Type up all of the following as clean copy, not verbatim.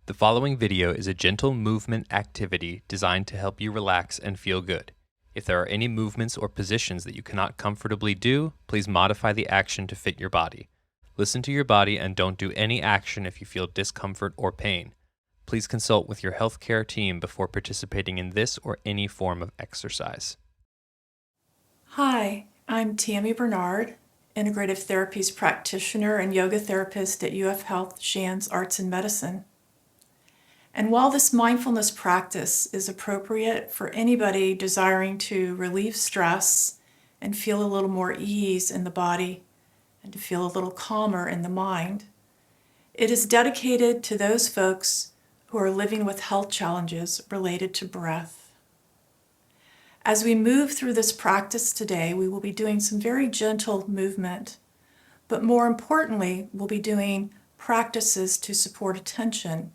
The following video is a gentle movement activity designed to help you relax and feel good. If there are any movements or positions that you cannot comfortably do, please modify the action to fit your body. Listen to your body and don't do any action if you feel discomfort or pain. Please consult with your healthcare team before participating in this or any form of exercise. Hi, I'm Tammy Bernard, Integrative Therapies practitioner and yoga therapist at UF Health Shands Arts and Medicine. And while this mindfulness practice is appropriate for anybody desiring to relieve stress and feel a little more ease in the body and to feel a little calmer in the mind, it is dedicated to those folks who are living with health challenges related to breath. As we move through this practice today, we will be doing some very gentle movement, but more importantly, we'll be doing practices to support attention,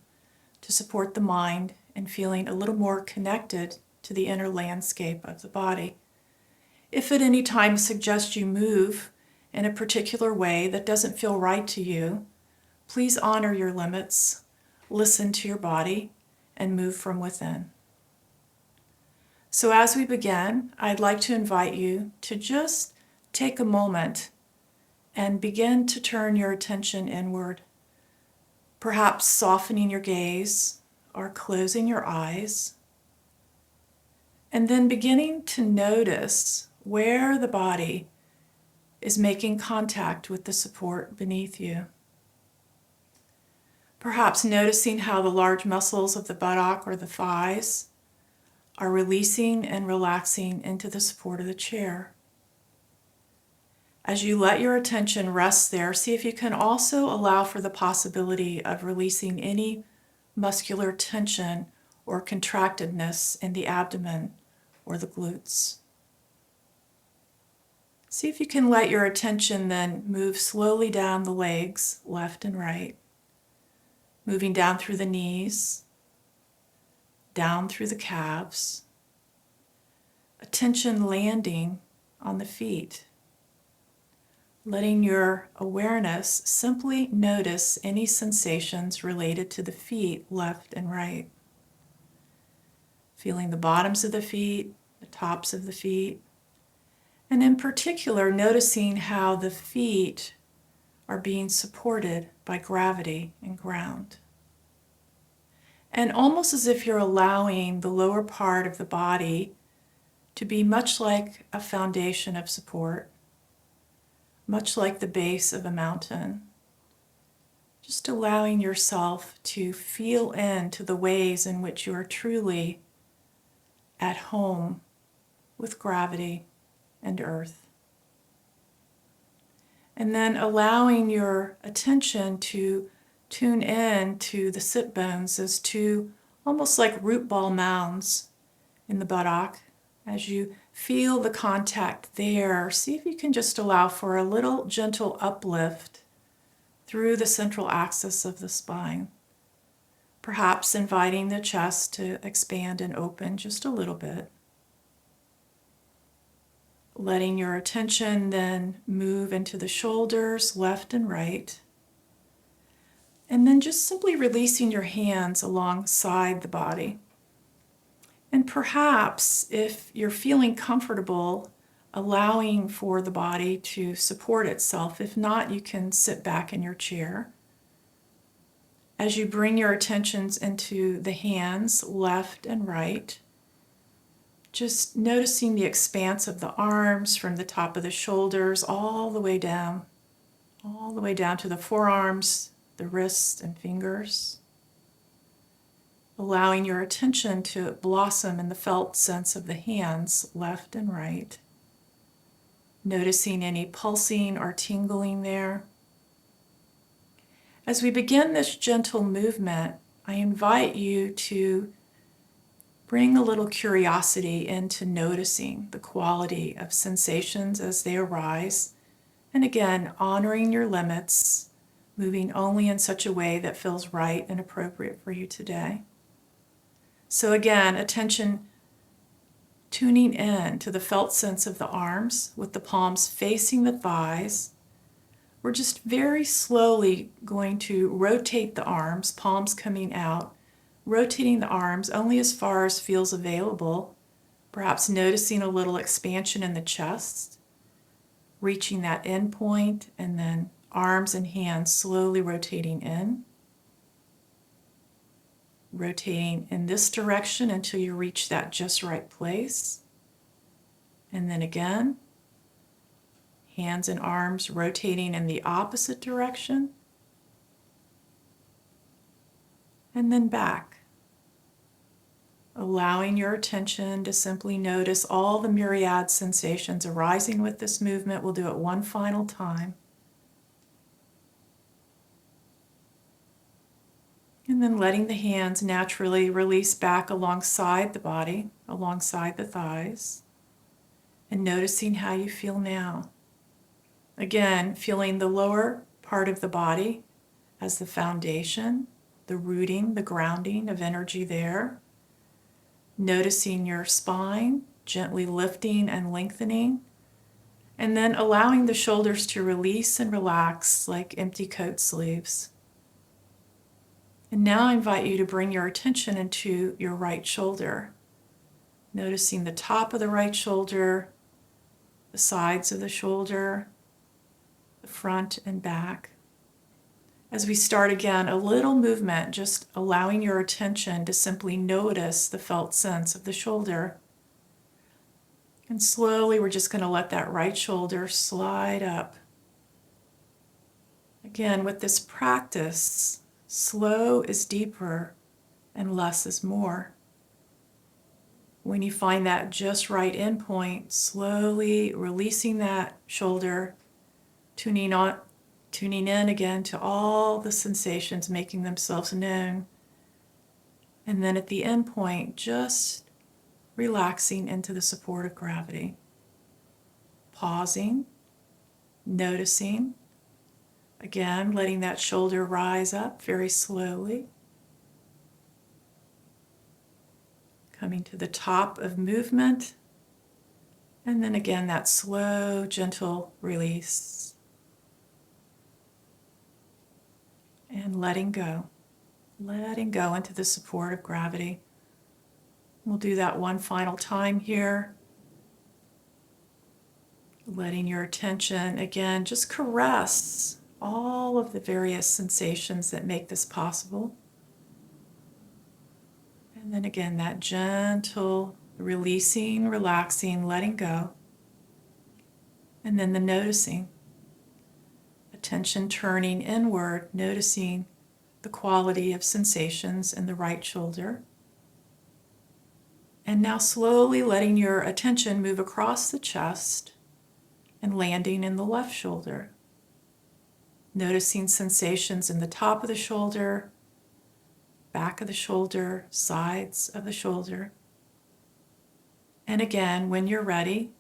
to support the mind, and feeling a little more connected to the inner landscape of the body. If at any time I suggest you move in a particular way that doesn't feel right to you, please honor your limits, listen to your body, and move from within. So as we begin, I'd like to invite you to just take a moment and begin to turn your attention inward, perhaps softening your gaze or closing your eyes, and then beginning to notice where the body is making contact with the support beneath you. Perhaps noticing how the large muscles of the buttock or the thighs are releasing and relaxing into the support of the chair. As you let your attention rest there, see if you can also allow for the possibility of releasing any muscular tension or contractedness in the abdomen or the glutes. See if you can let your attention then move slowly down the legs, left and right, moving down through the knees, down through the calves, attention landing on the feet, letting your awareness simply notice any sensations related to the feet, left and right. Feeling the bottoms of the feet, the tops of the feet, and in particular, noticing how the feet are being supported by gravity and ground. And almost as if you're allowing the lower part of the body to be much like a foundation of support, much like the base of a mountain. Just allowing yourself to feel into the ways in which you are truly at home with gravity and earth. And then allowing your attention to tune in to the sit bones as two almost like root ball mounds in the buttock. As you feel the contact there, see if you can just allow for a little gentle uplift through the central axis of the spine, perhaps inviting the chest to expand and open just a little bit. Letting your attention then move into the shoulders, left and right. And then just simply releasing your hands alongside the body. And perhaps if you're feeling comfortable, allowing for the body to support itself. If not, you can sit back in your chair. As you bring your attentions into the hands, left and right, just noticing the expanse of the arms from the top of the shoulders all the way down to the forearms, the wrists and fingers. Allowing your attention to blossom in the felt sense of the hands, left and right. Noticing any pulsing or tingling there. As we begin this gentle movement, I invite you to bring a little curiosity into noticing the quality of sensations as they arise. And again, honoring your limits, moving only in such a way that feels right and appropriate for you today. So again, attention tuning in to the felt sense of the arms with the palms facing the thighs, We're just very slowly going to rotate the arms, palms coming out, rotating the arms only as far as feels available, perhaps noticing a little expansion in the chest, reaching that end point, and then arms and hands slowly rotating in. Rotating in this direction until you reach that just right place. And then again, hands and arms rotating in the opposite direction. And then back. Allowing your attention to simply notice all the myriad sensations arising with this movement. We'll do it one final time. And then letting the hands naturally release back alongside the body, alongside the thighs, and noticing how you feel now. Again, feeling the lower part of the body as the foundation, the rooting, the grounding of energy there. Noticing your spine, gently lifting and lengthening, and then allowing the shoulders to release and relax like empty coat sleeves. And now I invite you to bring your attention into your right shoulder, noticing the top of the right shoulder, the sides of the shoulder, the front and back. As we start again, a little movement, just allowing your attention to simply notice the felt sense of the shoulder. And slowly we're just going to let that right shoulder slide up. Again, with this practice, slow is deeper and less is more. When you find that just right endpoint, slowly releasing that shoulder, tuning in again to all the sensations making themselves known. And then at the end point, just relaxing into the support of gravity. Pausing, noticing. Again, letting that shoulder rise up very slowly. Coming to the top of movement. And then again, that slow, gentle release. And letting go into the support of gravity. We'll do that one final time here. Letting your attention, again, just caress all of the various sensations that make this possible. And then again, that gentle releasing, relaxing, letting go. And then the noticing. Attention turning inward, noticing the quality of sensations in the right shoulder. And now slowly letting your attention move across the chest and landing in the left shoulder. Noticing sensations in the top of the shoulder, back of the shoulder, sides of the shoulder. And again, when you're ready,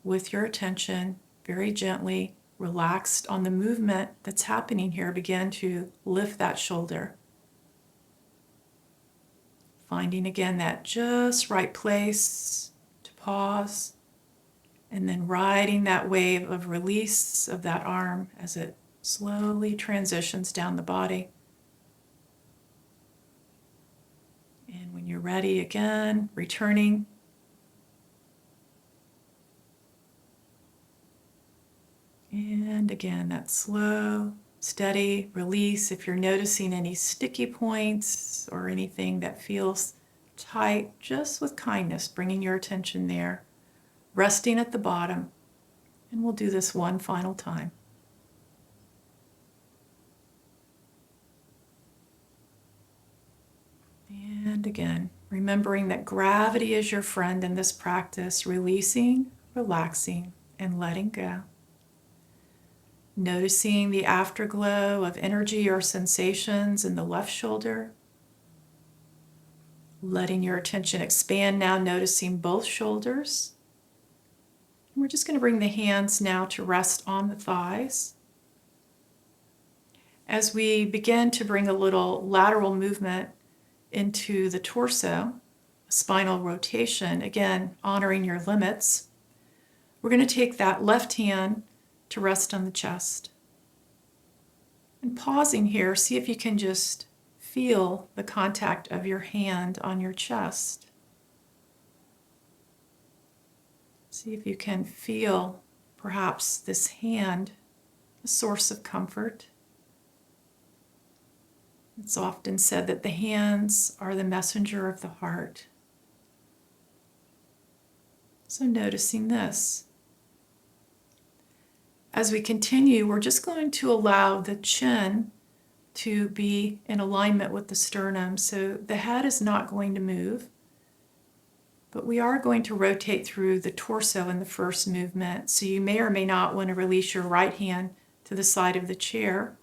with your attention very gently relaxed on the movement that's happening here, begin to lift that shoulder. Finding again that just right place to pause, and then riding that wave of release of that arm as it slowly transitions down the body. And when you're ready again, returning. And again, that slow, steady release. If you're noticing any sticky points or anything that feels tight, just with kindness, bringing your attention there, resting at the bottom. And we'll do this one final time. And again, remembering that gravity is your friend in this practice, releasing, relaxing, and letting go. Noticing the afterglow of energy or sensations in the left shoulder. Letting your attention expand now, noticing both shoulders. And we're just going to bring the hands now to rest on the thighs. As we begin to bring a little lateral movement into the torso, spinal rotation, again, honoring your limits, we're going to take that left hand to rest on the chest. And pausing here, see if you can just feel the contact of your hand on your chest. See if you can feel perhaps this hand, a source of comfort. It's often said that the hands are the messenger of the heart. So noticing this. As we continue, we're just going to allow the chin to be in alignment with the sternum. So the head is not going to move, but we are going to rotate through the torso in the first movement. So you may or may not want to release your right hand to the side of the chair.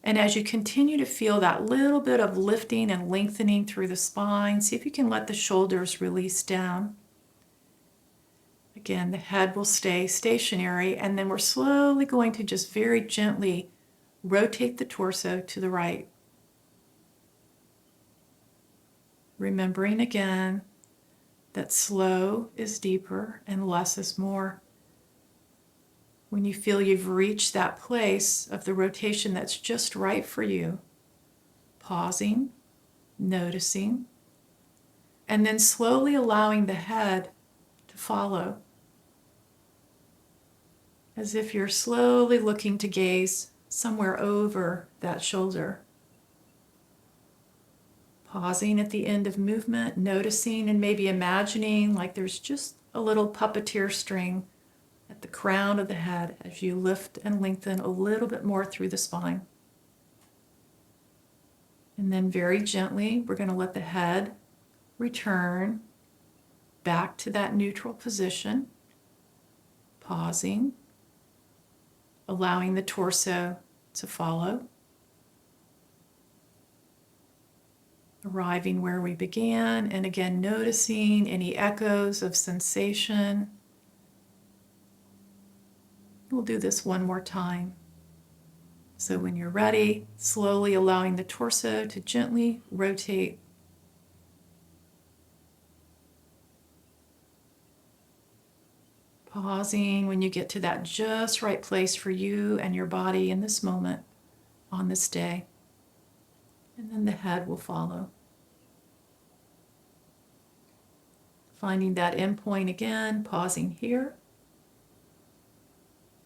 And as you continue to feel that little bit of lifting and lengthening through the spine, see if you can let the shoulders release down. Again, the head will stay stationary, and then we're slowly going to just very gently rotate the torso to the right. Remembering again that slow is deeper and less is more. When you feel you've reached that place of the rotation that's just right for you, pausing, noticing, and then slowly allowing the head to follow, as if you're slowly looking to gaze somewhere over that shoulder. Pausing at the end of movement, noticing and maybe imagining like there's just a little puppeteer string at the crown of the head as you lift and lengthen a little bit more through the spine. And then very gently, we're going to let the head return back to that neutral position, pausing, allowing the torso to follow, arriving where we began, and again noticing any echoes of sensation. We'll do this one more time. So when you're ready, slowly allowing the torso to gently rotate. Pausing when you get to that just right place for you and your body in this moment, on this day. And then the head will follow. Finding that end point again, pausing here.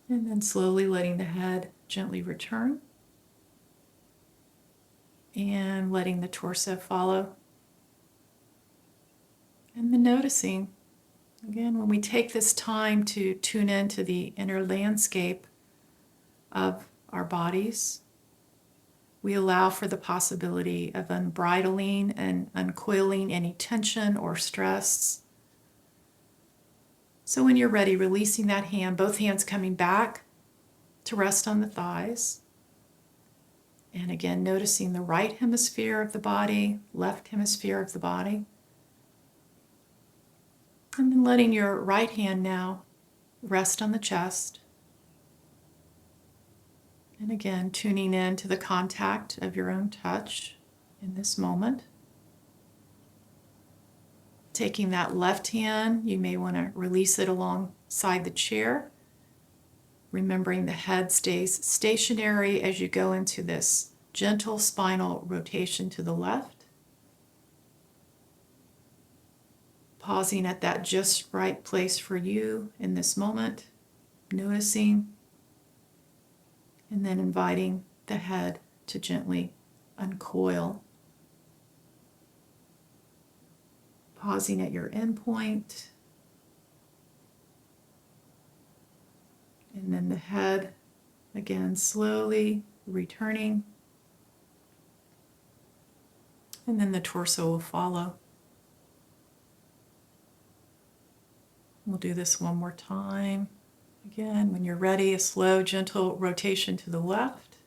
And then slowly letting the head gently return. And letting the torso follow. And then noticing, again, when we take this time to tune into the inner landscape of our bodies, we allow for the possibility of unbridling and uncoiling any tension or stress. So when you're ready, releasing that hand, both hands coming back to rest on the thighs. And again, noticing the right hemisphere of the body, left hemisphere of the body. And then letting your right hand now rest on the chest. And again, tuning in to the contact of your own touch in this moment. Taking that left hand, you may want to release it alongside the chair. Remembering the head stays stationary as you go into this gentle spinal rotation to the left. Pausing at that just right place for you in this moment, noticing, and then inviting the head to gently uncoil. Pausing at your end point. And then the head, again, slowly returning. And then the torso will follow. We'll do this one more time. Again, when you're ready, a slow, gentle rotation to the left.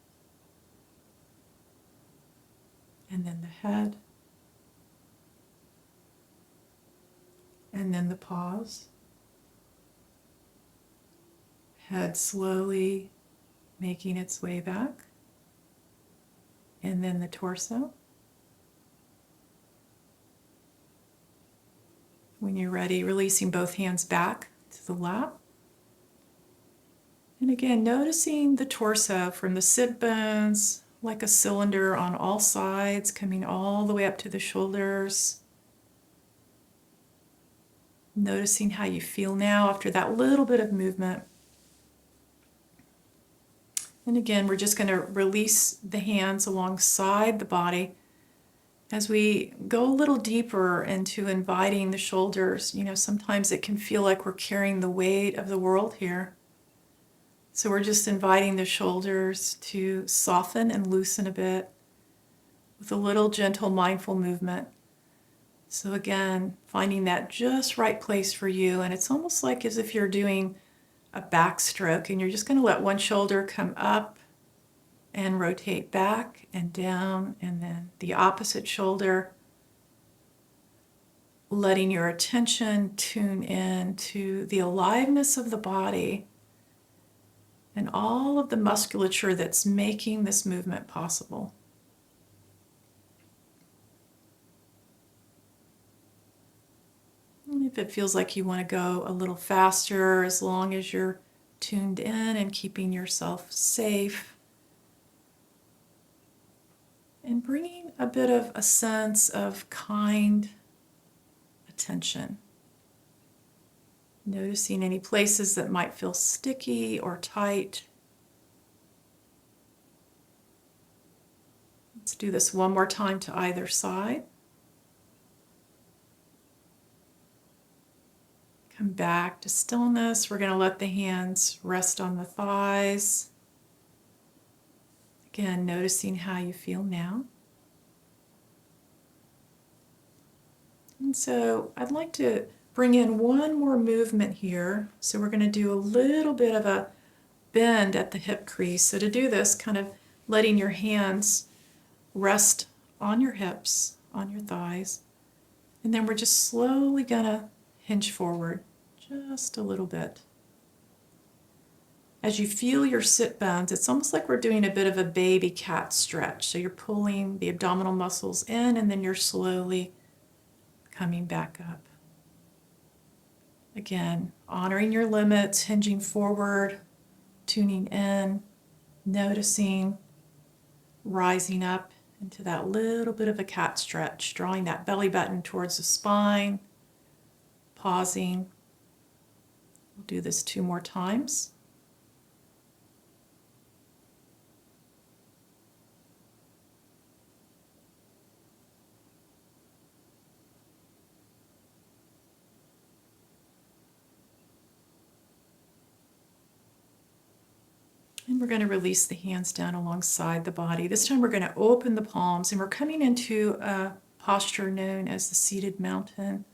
And then the head. And then the pause. Head slowly making its way back. And then the torso. When you're ready, releasing both hands back to the lap. And again, noticing the torso from the sit bones, like a cylinder on all sides, coming all the way up to the shoulders. Noticing how you feel now after that little bit of movement. And again, we're just going to release the hands alongside the body as we go a little deeper into inviting the shoulders. You know, sometimes it can feel like we're carrying the weight of the world here. So we're just inviting the shoulders to soften and loosen a bit with a little gentle, mindful movement. So again, finding that just right place for you. And it's almost like as if you're doing a backstroke and you're just going to let one shoulder come up and rotate back and down, and then the opposite shoulder, letting your attention tune in to the aliveness of the body and all of the musculature that's making this movement possible. And if it feels like you want to go a little faster, as long as you're tuned in and keeping yourself safe, and bringing a bit of a sense of kind attention. Noticing any places that might feel sticky or tight. Let's do this one more time to either side. Come back to stillness. We're going to let the hands rest on the thighs. Again, noticing how you feel now. And so I'd like to bring in one more movement here. So we're going to do a little bit of a bend at the hip crease. So to do this, kind of letting your hands rest on your hips, on your thighs. And then we're just slowly going to hinge forward just a little bit. As you feel your sit bones, it's almost like we're doing a bit of a baby cat stretch. So you're pulling the abdominal muscles in and then you're slowly coming back up. Again, honoring your limits, hinging forward, tuning in, noticing, rising up into that little bit of a cat stretch, drawing that belly button towards the spine, pausing. We'll do this 2 more times. And we're going to release the hands down alongside the body. This time we're going to open the palms and we're coming into a posture known as the seated mountain.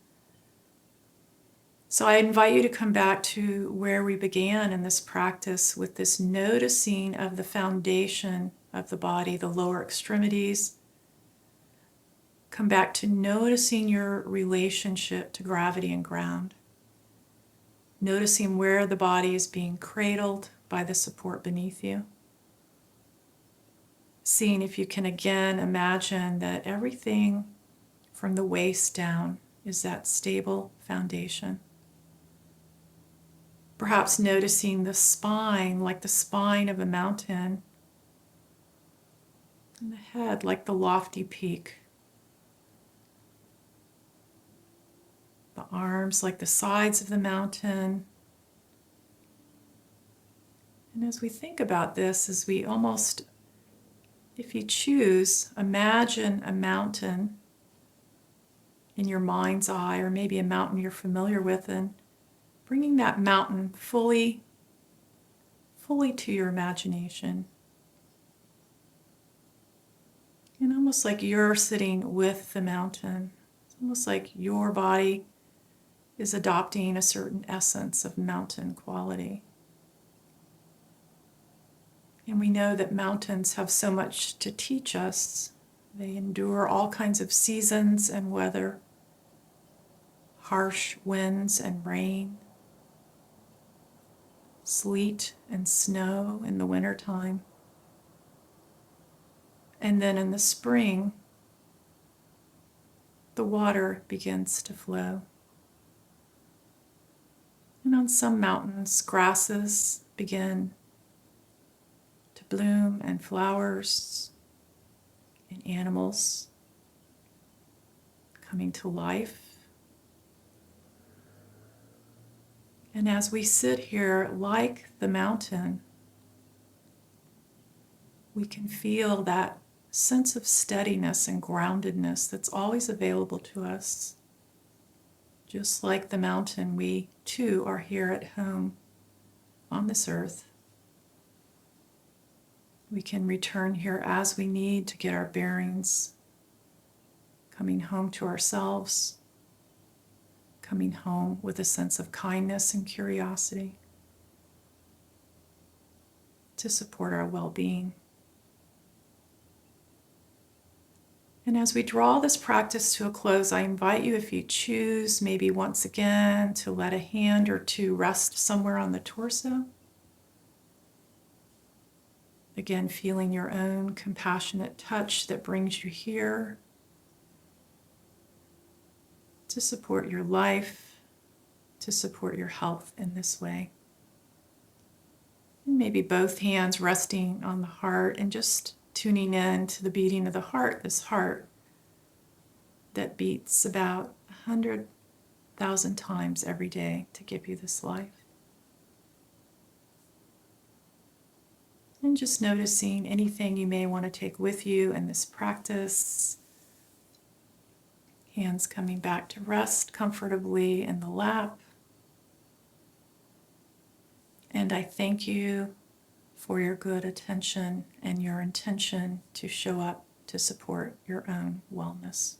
So I invite you to come back to where we began in this practice with this noticing of the foundation of the body, the lower extremities. Come back to noticing your relationship to gravity and ground. Noticing where the body is being cradled by the support beneath you. Seeing if you can again imagine that everything from the waist down is that stable foundation. Perhaps noticing the spine like the spine of a mountain, and the head like the lofty peak. The arms like the sides of the mountain. And as we think about this, as we almost, if you choose, imagine a mountain in your mind's eye, or maybe a mountain you're familiar with, and bringing that mountain fully to your imagination. And almost like you're sitting with the mountain. It's almost like your body is adopting a certain essence of mountain quality. And we know that mountains have so much to teach us. They endure all kinds of seasons and weather, harsh winds and rain, sleet and snow in the wintertime. And then in the spring, the water begins to flow. And on some mountains, grasses begin to bloom, and flowers and animals coming to life. And as we sit here, like the mountain, we can feel that sense of steadiness and groundedness that's always available to us. Just like the mountain, we too are here at home on this earth. We can return here as we need to get our bearings, coming home to ourselves, coming home with a sense of kindness and curiosity to support our well-being. And as we draw this practice to a close, I invite you, if you choose, maybe once again, to let a hand or two rest somewhere on the torso. Again, feeling your own compassionate touch that brings you here to support your life, to support your health in this way. And maybe both hands resting on the heart and just tuning in to the beating of the heart, this heart that beats about 100,000 times every day to give you this life. And just noticing anything you may want to take with you in this practice. Hands coming back to rest comfortably in the lap. And I thank you for your good attention and your intention to show up to support your own wellness.